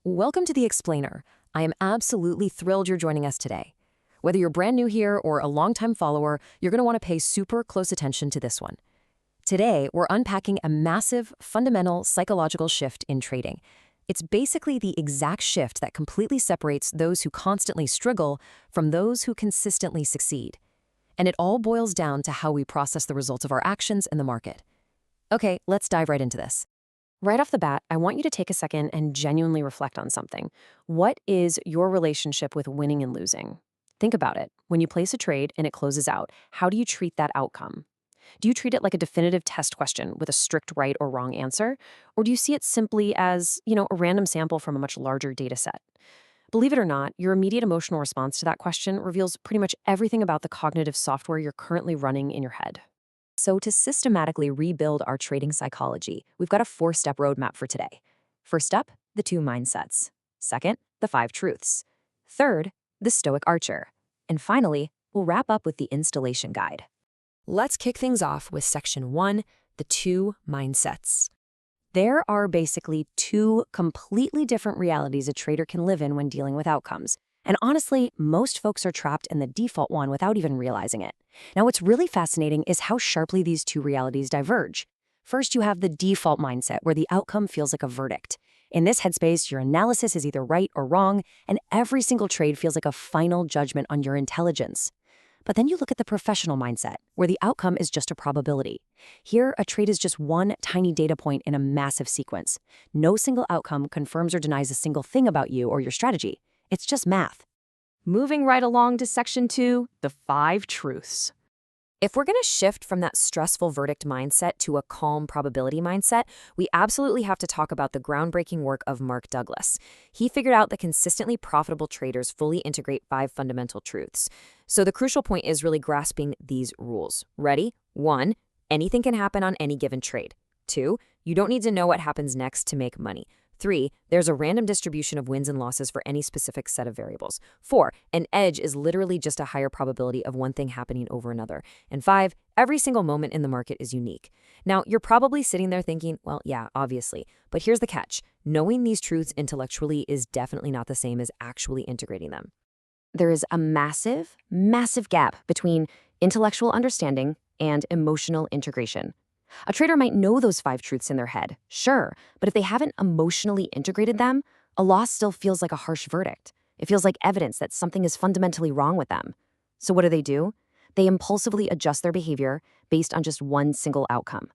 Welcome to The Explainer. I am absolutely thrilled you're joining us today. Whether you're brand new here or a longtime follower, you're going to want to pay super close attention to this one. Today, we're unpacking a massive, fundamental psychological shift in trading. It's basically the exact shift that completely separates those who constantly struggle from those who consistently succeed. And it all boils down to how we process the results of our actions in the market. Okay, let's dive right into this. Right off the bat, I want you to take a second and genuinely reflect on something. What is your relationship with winning and losing? Think about it. When you place a trade and it closes out, how do you treat that outcome? Do you treat it like a definitive test question with a strict right or wrong answer? Or do you see it simply as, a random sample from a much larger data set? Believe it or not, your immediate emotional response to that question reveals pretty much everything about the cognitive software you're currently running in your head. So to systematically rebuild our trading psychology, we've got a 4-step roadmap for today. First up, the 2 mindsets. Second, the 5 truths. Third, the Stoic Archer. And finally, we'll wrap up with the installation guide. Let's kick things off with section 1, the 2 mindsets. There are basically 2 completely different realities a trader can live in when dealing with outcomes. And honestly, most folks are trapped in the default one without even realizing it. Now, what's really fascinating is how sharply these 2 realities diverge. First, you have the default mindset, where the outcome feels like a verdict. In this headspace, your analysis is either right or wrong, and every single trade feels like a final judgment on your intelligence. But then you look at the professional mindset, where the outcome is just a probability. Here, a trade is just one tiny data point in a massive sequence. No single outcome confirms or denies a single thing about you or your strategy. It's just math. Moving right along to section 2, the 5 truths. If we're going to shift from that stressful verdict mindset to a calm probability mindset, we absolutely have to talk about the groundbreaking work of Mark Douglas. He figured out that consistently profitable traders fully integrate 5 fundamental truths. So the crucial point is really grasping these rules. Ready? 1, anything can happen on any given trade. 2, you don't need to know what happens next to make money. 3, there's a random distribution of wins and losses for any specific set of variables. 4, an edge is literally just a higher probability of one thing happening over another. And 5, every single moment in the market is unique. Now, you're probably sitting there thinking, well, yeah, obviously. But here's the catch. Knowing these truths intellectually is definitely not the same as actually integrating them. There is a massive, massive gap between intellectual understanding and emotional integration. A trader might know those 5 truths in their head, sure, but if they haven't emotionally integrated them, a loss still feels like a harsh verdict. It feels like evidence that something is fundamentally wrong with them. So what do? They impulsively adjust their behavior based on just one single outcome.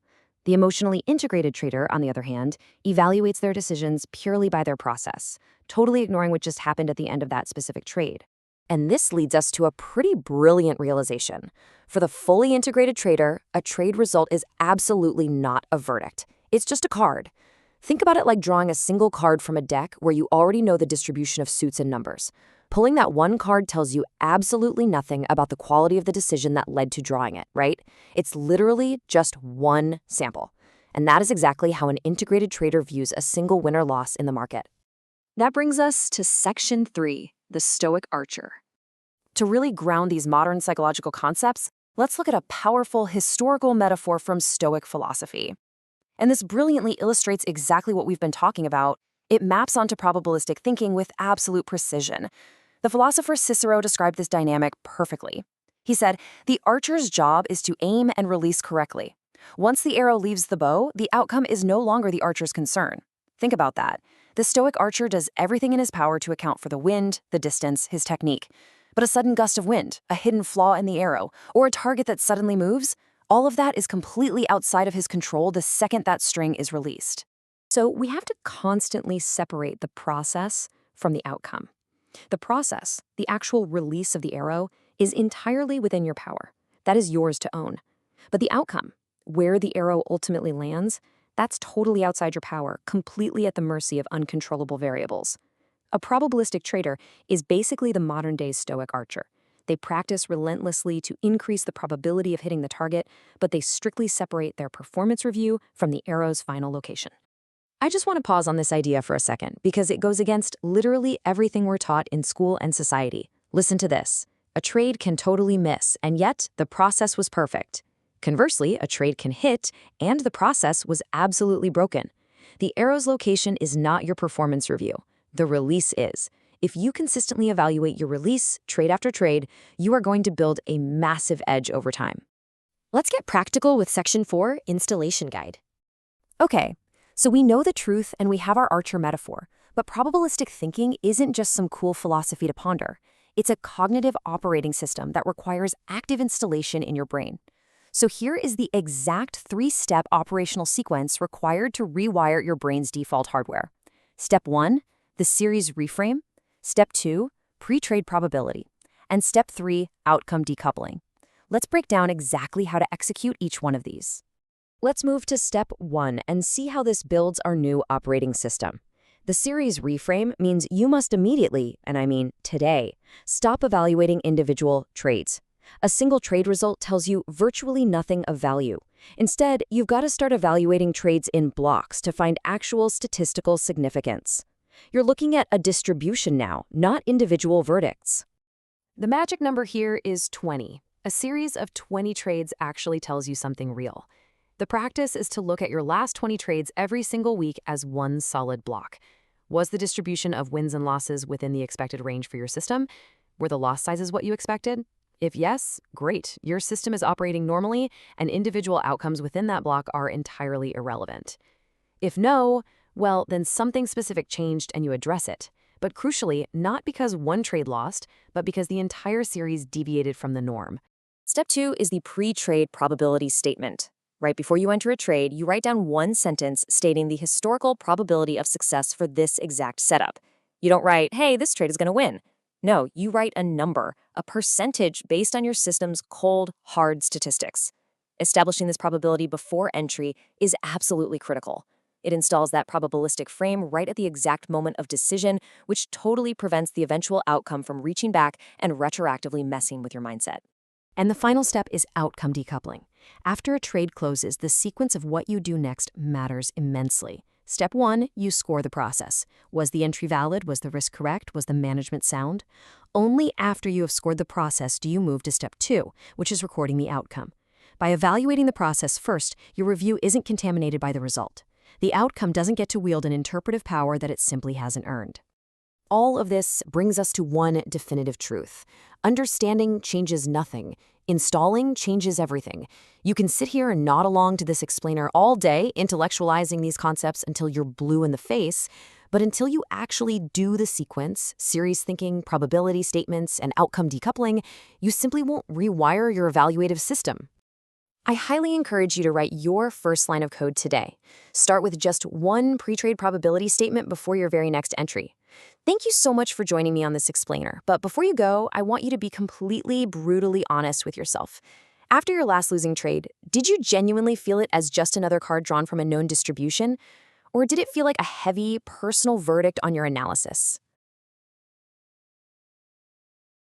The emotionally integrated trader, on the other hand, evaluates their decisions purely by their process, totally ignoring what just happened at the end of that specific trade. And this leads us to a pretty brilliant realization. For the fully integrated trader, a trade result is absolutely not a verdict. It's just a card. Think about it like drawing a single card from a deck where you already know the distribution of suits and numbers. Pulling that one card tells you absolutely nothing about the quality of the decision that led to drawing it, right? It's literally just one sample. And that is exactly how an integrated trader views a single win or loss in the market. That brings us to section 3, the Stoic Archer. To really ground these modern psychological concepts, let's look at a powerful historical metaphor from Stoic philosophy. And this brilliantly illustrates exactly what we've been talking about. It maps onto probabilistic thinking with absolute precision. The philosopher Cicero described this dynamic perfectly. He said, "The archer's job is to aim and release correctly. Once the arrow leaves the bow, the outcome is no longer the archer's concern." Think about that. The Stoic archer does everything in his power to account for the wind, the distance, his technique. But a sudden gust of wind, a hidden flaw in the arrow, or a target that suddenly moves, all of that is completely outside of his control the second that string is released. So we have to constantly separate the process from the outcome. The process, the actual release of the arrow, is entirely within your power. That is yours to own. But the outcome, where the arrow ultimately lands, that's totally outside your power, completely at the mercy of uncontrollable variables. A probabilistic trader is basically the modern-day Stoic archer. They practice relentlessly to increase the probability of hitting the target, but they strictly separate their performance review from the arrow's final location. I just want to pause on this idea for a second, because it goes against literally everything we're taught in school and society. Listen to this. A trade can totally miss, and yet the process was perfect. Conversely, a trade can hit, and the process was absolutely broken. The arrow's location is not your performance review. The release is. If you consistently evaluate your release trade after trade, you are going to build a massive edge over time. Let's get practical with Section 4, Installation Guide. Okay, so we know the truth and we have our Archer metaphor, but probabilistic thinking isn't just some cool philosophy to ponder. It's a cognitive operating system that requires active installation in your brain. So here is the exact 3-step operational sequence required to rewire your brain's default hardware. Step 1, the series reframe. Step 2, pre-trade probability. And step 3, outcome decoupling. Let's break down exactly how to execute each one of these. Let's move to step 1 and see how this builds our new operating system. The series reframe means you must immediately, and I mean today, stop evaluating individual trades. A single trade result tells you virtually nothing of value. Instead, you've got to start evaluating trades in blocks to find actual statistical significance. You're looking at a distribution now, not individual verdicts. The magic number here is 20. A series of 20 trades actually tells you something real. The practice is to look at your last 20 trades every single week as one solid block. Was the distribution of wins and losses within the expected range for your system? Were the loss sizes what you expected? If yes, great. Your system is operating normally, and individual outcomes within that block are entirely irrelevant. If no, well, then something specific changed and you address it. But crucially, not because one trade lost, but because the entire series deviated from the norm. Step 2 is the pre-trade probability statement. Right before you enter a trade, you write down one sentence stating the historical probability of success for this exact setup. You don't write, hey, this trade is going to win. No, you write a number, a percentage based on your system's cold, hard statistics. Establishing this probability before entry is absolutely critical. It installs that probabilistic frame right at the exact moment of decision, which totally prevents the eventual outcome from reaching back and retroactively messing with your mindset. And the final step is outcome decoupling. After a trade closes, the sequence of what you do next matters immensely. Step 1, you score the process. Was the entry valid? Was the risk correct? Was the management sound? Only after you have scored the process do you move to step 2, which is recording the outcome. By evaluating the process first, your review isn't contaminated by the result. The outcome doesn't get to wield an interpretive power that it simply hasn't earned. All of this brings us to one definitive truth. Understanding changes nothing. Installing changes everything. You can sit here and nod along to this explainer all day, intellectualizing these concepts until you're blue in the face, but until you actually do the sequence, series thinking, probability statements, and outcome decoupling, you simply won't rewire your evaluative system. I highly encourage you to write your first line of code today. Start with just one pre-trade probability statement before your very next entry. Thank you so much for joining me on this explainer, but before you go, I want you to be completely, brutally honest with yourself. After your last losing trade, did you genuinely feel it as just another card drawn from a known distribution? Or did it feel like a heavy, personal verdict on your analysis?